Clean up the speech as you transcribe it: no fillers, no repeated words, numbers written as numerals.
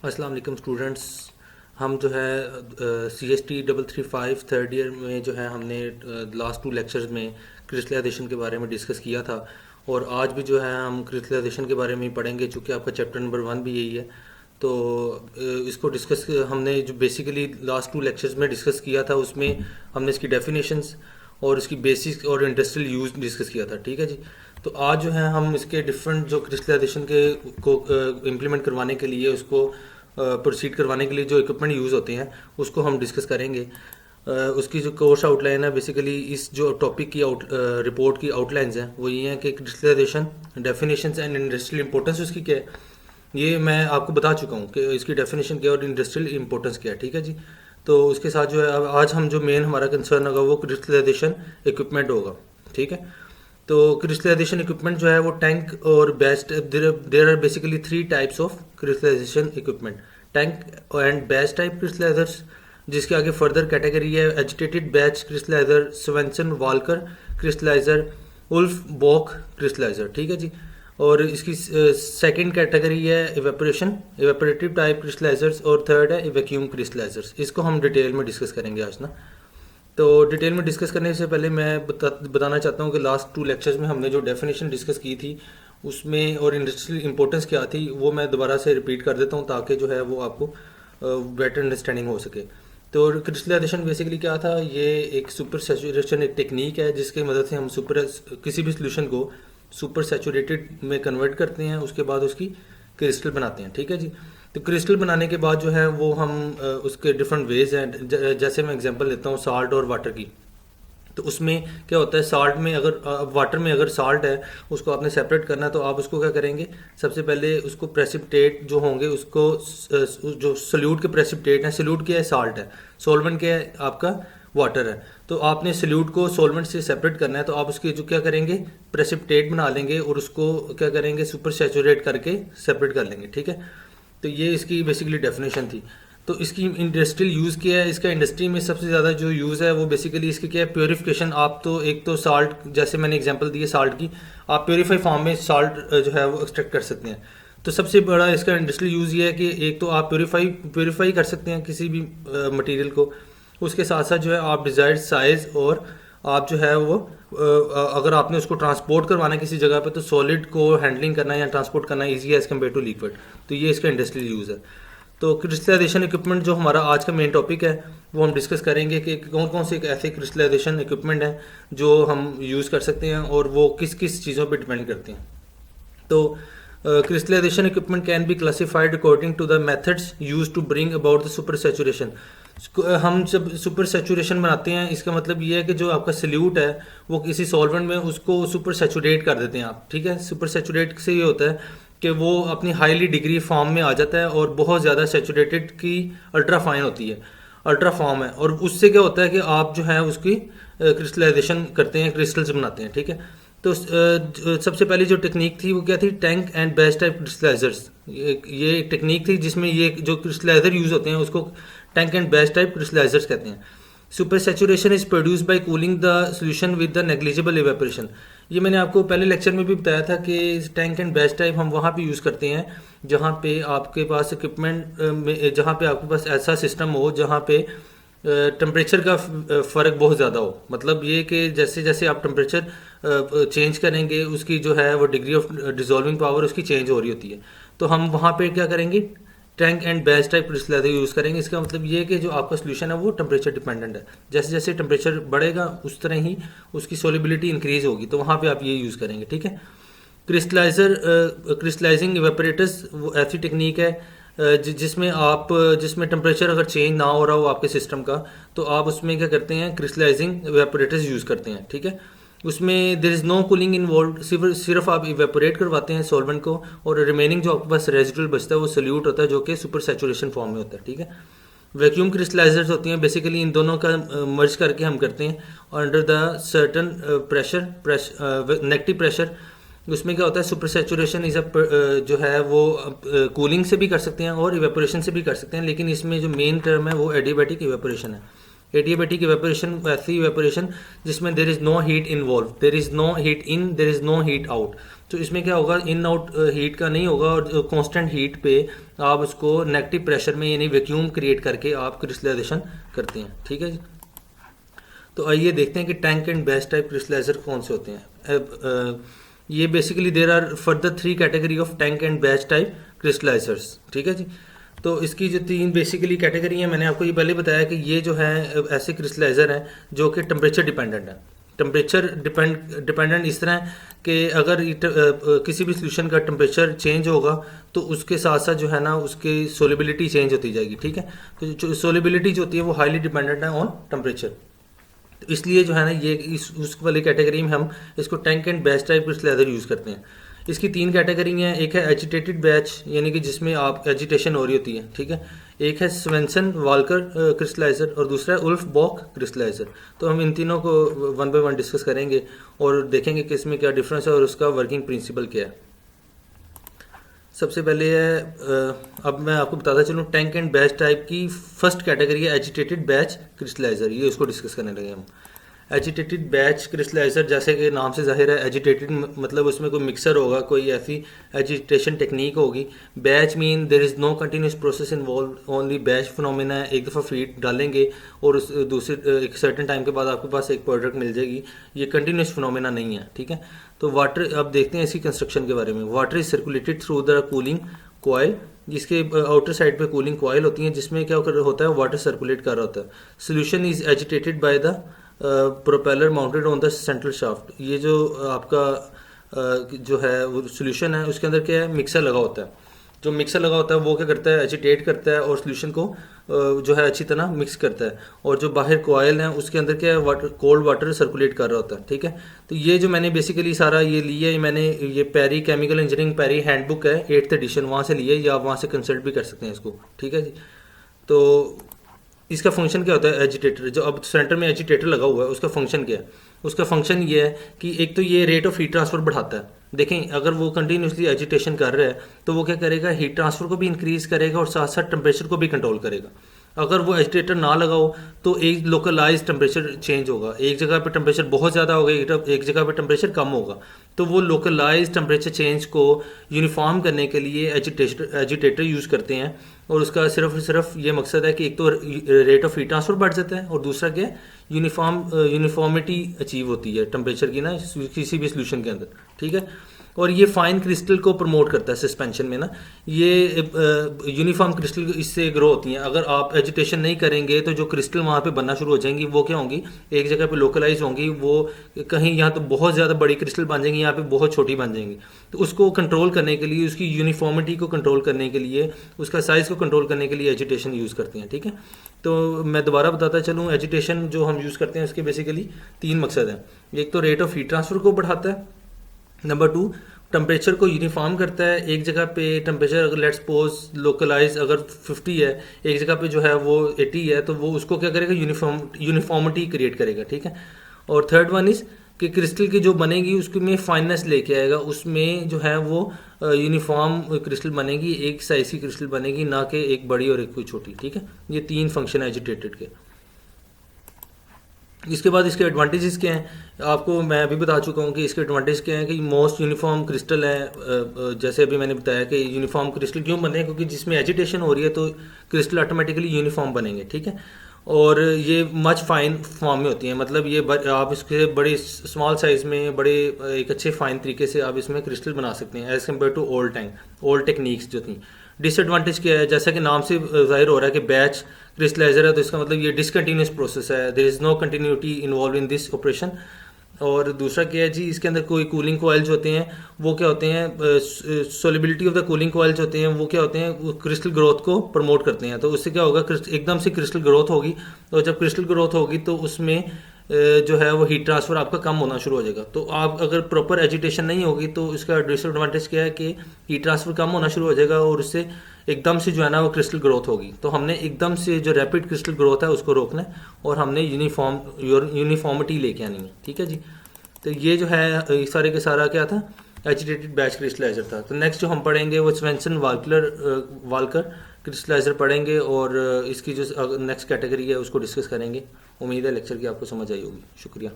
अस्सलाम वालेकुम स्टूडेंट्स। हम जो है CST 335 थर्ड ईयर में जो है हमने लास्ट 2 लेक्चर्स में क्रिस्टलाइजेशन के बारे में डिस्कस किया था। और आज भी जो है हम क्रिस्टलाइजेशन के बारे में ही पढ़ेंगे, चूँकि आपका चैप्टर नंबर 1 भी यही है। तो इसको डिस्कस हमने जो बेसिकली लास्ट 2 लेक्चर्स में डिस्कस किया था, उसमें हमने इसकी डेफिनेशंस और इसकी बेसिक और इंडस्ट्रियल यूज डिस्कस किया था। ठीक है जी। तो आज जो है हम इसके डिफरेंट जो क्रिस्टलाइजेशन के को इम्प्लीमेंट करवाने के लिए, उसको प्रोसीड करवाने के लिए जो इक्विपमेंट यूज़ होते हैं, उसको हम डिस्कस करेंगे। उसकी जो कोर्स आउटलाइन है, बेसिकली इस जो टॉपिक की रिपोर्ट की आउटलाइंस हैं वो ये हैं कि crystallisation, definitions and industrial importance उसकी क्या है, ये मैं आपको बता चुका हूँ कि इसकी डेफिनेशन क्या है और इंडस्ट्रियल इंपॉर्टेंस क्या है। ठीक है जी। तो उसके साथ जो है अब आज हम जो मेन हमारा कंसर्न होगा वो क्रिस्टलाइजेशन इक्विपमेंट होगा। ठीक है। तो क्रिस्टलाइजेशन इक्विपमेंट जो है वो टैंक और batch, there are basically 3 types of crystallisation equipment. Tank and batch type crystallisers, जिसके आगे फर्दर कैटेगरी है agitated batch crystalliser, Swenson Walker crystalliser, Wulff Bock crystalliser. ठीक है जी। और इसकी सेकंड कैटेगरी है इवेपोरेटिव टाइप क्रिस्टलाइजर्स, और थर्ड है वैक्यूम क्रिस्टलाइजर्स। इसको हम डिटेल में डिस्कस करेंगे आज ना। तो डिटेल में डिस्कस करने से पहले मैं बताना चाहता हूँ कि लास्ट 2 लेक्चर्स में हमने जो डेफिनेशन डिस्कस की थी उसमें और इंडस्ट्रियल इंपॉर्टेंस क्या थी, वो मैं दोबारा से रिपीट कर देता हूँ ताकि जो है वो आपको बेटर अंडरस्टैंडिंग हो सके। तो क्रिस्टलाइजेशन बेसिकली क्या था, ये एक सुपर सैचुरेशन एक टेक्निक है जिसकी मदद से हम किसी भी सोल्यूशन को सुपर सैचुरेटेड में कन्वर्ट करते हैं, उसके बाद उसकी क्रिस्टल बनाते हैं। ठीक है जी। तो क्रिस्टल बनाने के बाद जो है वो हम उसके डिफरेंट वेज हैं। जैसे मैं एग्जांपल लेता हूँ साल्ट और वाटर की। तो उसमें क्या होता है, साल्ट में अगर वाटर में अगर साल्ट है, उसको आपने सेपरेट करना है, तो आप उसको क्या करेंगे, सबसे पहले उसको प्रेसिपिटेट जो होंगे उसको जो सल्यूट के प्रेसिपिटेट हैं, सल्यूट क्या है, साल्ट है, सॉल्वेंट क्या है आपका, वाटर है। तो आपने सल्यूट को सॉल्वेंट से सेपरेट करना है, तो आप उसके जो क्या करेंगे, प्रेसिपिटेट बना लेंगे और उसको क्या करेंगे, सुपर सैचुरेट करके सेपरेट कर लेंगे। ठीक है। तो ये इसकी बेसिकली डेफिनेशन थी। तो इसकी इंडस्ट्रियल यूज़ क्या है, इसका इंडस्ट्री में सबसे ज़्यादा जो यूज़ है वो बेसिकली इसकी क्या है, प्योरीफिकेशन। आप तो एक तो साल्ट, जैसे मैंने एग्जांपल दी है साल्ट की, आप प्योरीफाई फॉर्म में साल्ट जो है वो एक्सट्रैक्ट कर सकते हैं। तो सबसे बड़ा इसका इंडस्ट्रियल यूज़ ये है कि एक तो आप प्योरीफाई कर सकते हैं किसी भी मटेरियल को, उसके साथ साथ जो है आप डिज़ायर्ड साइज़, और आप जो है वो अगर आपने उसको ट्रांसपोर्ट करवाना है किसी जगह पे, तो सॉलिड को हैंडलिंग करना या ट्रांसपोर्ट करना ईजी है एज़ कम्पेयर टू लिक्विड। तो ये इसका इंडस्ट्रियल यूज़ है। तो क्रिस्टलाइजेशन इक्विपमेंट जो हमारा आज का मेन टॉपिक है, वो हम डिस्कस करेंगे कि कौन कौन से ऐसे क्रिस्टलाइजेशन इक्विपमेंट हैं जो हम यूज़ कर सकते हैं और वो किस किस चीज़ों पर डिपेंड करते हैं। तो crystallization equipment can be classified according to the methods used to bring about the super saturation। हम जब सुपर सेचुरेशन बनाते हैं, इसका मतलब ये है कि जो आपका सल्यूट है वो किसी सॉल्वेंट में उसको सुपर सेचुरेट कर देते हैं आप। ठीक है। सुपर सेचुरेट से ये होता है कि वो अपनी हाईली डिग्री फॉर्म में आ जाता है और बहुत ज़्यादा सेचुरेटेड की अल्ट्रा फाइन होती है, अल्ट्रा फॉर्म है, और उससे क्या होता है कि आप जो है उसकी क्रिस्टलाइजेशन करते हैं, क्रिस्टल्स बनाते हैं। ठीक है। तो सबसे पहली जो टेक्निक थी वो क्या थी, टैंक एंड बैच टाइप क्रिस्टलाइजर्स। ये एक टेक्निक थी जिसमें ये जो क्रिस्टलाइजर यूज़ होते हैं उसको टैंक एंड बैच टाइप क्रिस्टलाइजर्स कहते हैं। Super saturation is produce by cooling the solution with the negligible evaporation. ये मैंने आपको पहले लेक्चर में भी बताया था कि टैंक एंड बैच टाइप हम वहाँ पे यूज़ करते हैं जहाँ पे आपके पास इक्विपमेंट में, जहाँ पे आपके पास ऐसा सिस्टम हो जहाँ पे टेम्परेचर का फ़र्क बहुत ज़्यादा हो। मतलब ये कि जैसे जैसे आप टेम्परेचर चेंज करेंगे, उसकी जो है वो डिग्री ऑफ डिजॉल्विंग पावर उसकी चेंज हो रही होती है। तो हम वहाँ पे क्या करेंगे, tank and batch type crystalliser use करेंगे। इसका मतलब ये है कि जो आपका सोल्यूशन है वो टेम्परेचर डिपेंडेंट है, जैसे जैसे टेम्परेचर बढ़ेगा उस तरह ही उसकी सोलिबिलिटी इंक्रीज होगी, तो वहाँ पे आप ये यूज़ करेंगे। ठीक है। क्रिस्टलाइजिंग इवेपोरेटर्स वो ऐसी टेक्निक है जिसमें टेम्परेचर अगर चेंज ना हो रहा हो आपके सिस्टम का, तो आप उसमें क्या करते हैं, क्रिस्टलाइजिंग इवेपोरेटर्स यूज़ करते हैं। ठीक है। उसमें there is no cooling involve, सिर्फ आप इवेपोरेट करवाते हैं सॉल्वेंट को, और रिमेनिंग जो आपके पास रेजिडुअल बचता है वो सल्यूट होता है जो कि सुपर सैचुरेशन फॉर्म में होता है। ठीक है। वैक्यूम क्रिस्टलाइजर्स होती हैं, बेसिकली इन दोनों का मर्ज करके हम करते हैं under the certain negative pressure. उसमें क्या होता है, सुपर सेचुरेशन इज जो है वो कूलिंग से भी कर सकते हैं और इवेपोरेशन से भी कर सकते हैं, लेकिन इसमें जो मेन टर्म है वो एडियाबैटिक इवेपोरेशन है। एडियाबैटिक इवेपोरेशन ऐसी इवेपोरेशन जिसमें there is no heat involve, there is no heat in, there is no heat out. तो इसमें क्या होगा, इन आउट हीट का नहीं होगा और कांस्टेंट हीट पे आप उसको नेगेटिव प्रेशर में यानी वैक्यूम क्रिएट करके आप क्रिस्टलाइजेशन करते हैं। ठीक है जी। तो आइए देखते हैं कि tank and batch type crystalliser कौन से होते हैं। ये basically there are further 3 category of tank and batch type crystallisers. ठीक है जी। तो इसकी जो 3 बेसिकली कैटेगरी है, मैंने आपको ये पहले बताया कि ये जो है ऐसे क्रिस्टलाइजर हैं जो कि टेम्परेचर डिपेंडेंट है। टेम्परेचर डिपेंडेंट इस तरह है कि अगर किसी भी सोल्यूशन का टेम्परेचर चेंज होगा तो उसके साथ साथ जो है ना उसकी सोलिबिलिटी चेंज होती जाएगी। ठीक है। तो जो सोलिबिलिटी जो होती है वो हाईली डिपेंडेंट है ऑन टेम्परेचर। तो इसलिए जो है ना ये उस वाली कैटेगरी में हम इसको tank and batch type crystalliser use करते हैं। इसकी 3 कैटेगरी हैं। एक है एजिटेटेड बैच यानी कि जिसमें आप एजिटेशन हो रही होती है। ठीक है। एक है स्वेंसन वाल्कर क्रिस्टलाइजर और दूसरा है उल्फ बॉक क्रिस्टलाइजर। तो हम इन तीनों को 1 बाय 1 डिस्कस करेंगे और देखेंगे कि इसमें क्या डिफरेंस है और उसका वर्किंग प्रिंसिपल क्या है। सबसे पहले है अब मैं आपको बताता चलूँ टैंक एंड बैच टाइप की फर्स्ट कैटेगरी है एजिटेटेड बैच क्रिस्टलाइजर। ये उसको डिस्कस करने लगे हम। एजिटेटेड बैच क्रिस्टलाइजर जैसे कि नाम से जाहिर है, एजिटेटेड मतलब उसमें कोई मिक्सर होगा, कोई ऐसी एजिटेशन टेक्निक होगी। Batch mean there is no continuous process involve, only batch phenomena है। एक दफ़ा फीड डालेंगे और उस दूसरे एक सर्टेन टाइम के बाद आपके पास एक प्रोडक्ट मिल जाएगी। ये कंटिन्यूस फिनोमेना नहीं है। ठीक है। तो वाटर, अब देखते हैं इसकी कंस्ट्रक्शन के बारे में। Water is circulated through the cooling coil, जिसके आउटर साइड पे कूलिंग कॉयल होती है जिसमें क्या होता है, वाटर सर्कुलेट कर रहा होता है। Solution is agitated by the propeller mounted on the central shaft. ये जो आपका जो है वो सोल्यूशन है उसके अंदर क्या है, मिक्सर लगा होता है। जो मिक्सर लगा होता है वो क्या करता है, एजिटेट करता है और सोल्यूशन को जो है अच्छी तरह मिक्स करता है। और जो बाहर कॉयल है उसके अंदर क्या है, वाटर, कोल्ड वाटर सर्कुलेट कर रहा होता है। ठीक है। तो ये जो मैंने बेसिकली सारा ये लिया है, मैंने ये पैरी केमिकल इंजीनियरिंग पैरी हैंडबुक है 8th एडिशन, वहाँ से लिया है या आप वहाँ से कंसल्ट भी कर सकते हैं इसको। ठीक है जी। तो इसका फंक्शन क्या होता है, एजिटेटर जो अब सेंटर में एजिटेटर लगा हुआ है उसका फंक्शन क्या है। उसका फंक्शन ये है कि एक तो ये रेट ऑफ हीट ट्रांसफर बढ़ाता है। देखें अगर वो कंटिन्यूसली एजिटेशन कर रहा है तो वो क्या करेगा, हीट ट्रांसफर को भी इंक्रीज करेगा और साथ साथ टेम्परेचर को भी कंट्रोल करेगा। अगर वो एजिटेटर ना लगाओ तो एक लोकलाइज टेम्परेचर चेंज होगा, एक जगह पे टेम्परेचर बहुत ज़्यादा होगा, एक जगह पे टेम्परेचर कम होगा। तो वो लोकलाइज टेम्परेचर चेंज को यूनिफॉर्म करने के लिए एजिटेटर यूज़ करते हैं। और उसका सिर्फ ये मकसद है कि एक तो रेट ऑफ हीट ट्रांसफर बढ़ जाता है और दूसरा क्या यूनिफॉर्मिटी अचीव होती है टेम्परेचर की ना किसी भी सोल्यूशन के अंदर। ठीक है। और ये फाइन क्रिस्टल को प्रमोट करता है सस्पेंशन में ना, ये यूनिफॉर्म क्रिस्टल इससे ग्रो होती हैं। अगर आप एजिटेशन नहीं करेंगे तो जो क्रिस्टल वहाँ पे बनना शुरू हो जाएंगी वो क्या होंगी, एक जगह पे लोकलाइज होंगी, वो कहीं यहाँ तो बहुत ज़्यादा बड़ी क्रिस्टल बन जाएंगी, यहाँ पे बहुत छोटी बन जाएंगी। तो उसको कंट्रोल करने के लिए, उसकी यूनिफॉर्मिटी को कंट्रोल करने के लिए, उसका साइज़ को कंट्रोल करने के लिए एजिटेशन यूज़ करते हैं। ठीक है। तो मैं दोबारा बताता चलूँ, एजिटेशन जो हम यूज़ करते हैं उसके बेसिकली 3 मकसद हैं। एक तो रेट ऑफ हीट ट्रांसफर को बढ़ाता है, नंबर 2 टेम्परेचर को यूनिफॉर्म करता है। एक जगह पे टेम्परेचर अगर लेट्स सपोज लोकलाइज अगर 50 है, एक जगह पे जो है वो 80 है, तो वो उसको क्या करेगा, यूनिफॉर्मिटी क्रिएट करेगा। ठीक है। और थर्ड वन इज़ कि क्रिस्टल की जो बनेगी उसमें फाइननेस लेके आएगा, उसमें जो है वो यूनिफॉर्म क्रिस्टल बनेगी, एक साइज की क्रिस्टल बनेगी, ना कि एक बड़ी और एक कोई छोटी। ठीक है। ये 3 फंक्शन है एजिटेटेड के। इसके बाद इसके एडवांटेजेस क्या हैं, आपको मैं अभी बता चुका हूँ कि इसके एडवांटेज क्या हैं कि मोस्ट यूनिफॉर्म क्रिस्टल है। जैसे अभी मैंने बताया कि यूनिफॉर्म क्रिस्टल क्यों बने हैं, क्योंकि जिसमें एजिटेशन हो रही है तो क्रिस्टल ऑटोमेटिकली यूनिफॉर्म बनेंगे। ठीक है। और ये मच फाइन फॉर्म में होती हैं, मतलब ये आप इसके बड़े स्मॉल साइज में बड़े एक अच्छे फाइन तरीके से आप इसमें क्रिस्टल बना सकते हैं as compare to old techniques जो थी। डिसएडवांटेज क्या है, जैसा कि नाम से जाहिर हो रहा है कि बैच क्रिस्टलाइजर है तो इसका मतलब ये डिसकंटिन्यूस प्रोसेस है, there is no continuity involve in this operation. और दूसरा क्या है जी, इसके अंदर कोई कूलिंग कॉइल जो होते हैं वो क्या होते हैं, solubility of the cooling coil जो होते हैं वो क्या होते हैं, वो क्रिस्टल ग्रोथ को प्रमोट करते हैं। तो उससे क्या होगा, एकदम से क्रिस्टल ग्रोथ होगी, और जब क्रिस्टल ग्रोथ होगी तो उसमें जो है वो हीट ट्रांसफ़र आपका कम होना शुरू हो जाएगा। तो आप अगर प्रॉपर एजिटेशन नहीं होगी तो इसका डिसएडवांटेज क्या है कि हीट ट्रांसफ़र कम होना शुरू हो जाएगा और उससे एकदम से जो है ना वो क्रिस्टल ग्रोथ होगी। तो हमने एकदम से जो रैपिड क्रिस्टल ग्रोथ है उसको रोकना है और हमने यूनिफॉर्मिटी लेके आनी है। ठीक है जी। तो ये जो है सारे के सारा क्या था, एजिटेटेड बैच क्रिस्टलाइजर था। तो नेक्स्ट जो हम पढ़ेंगे वो स्वेंसन वाल्कर क्रिस्टलाइजर पढ़ेंगे और इसकी जो नेक्स्ट कैटेगरी है उसको डिस्कस करेंगे। उम्मीद है लेक्चर की आपको समझ आई होगी। शुक्रिया।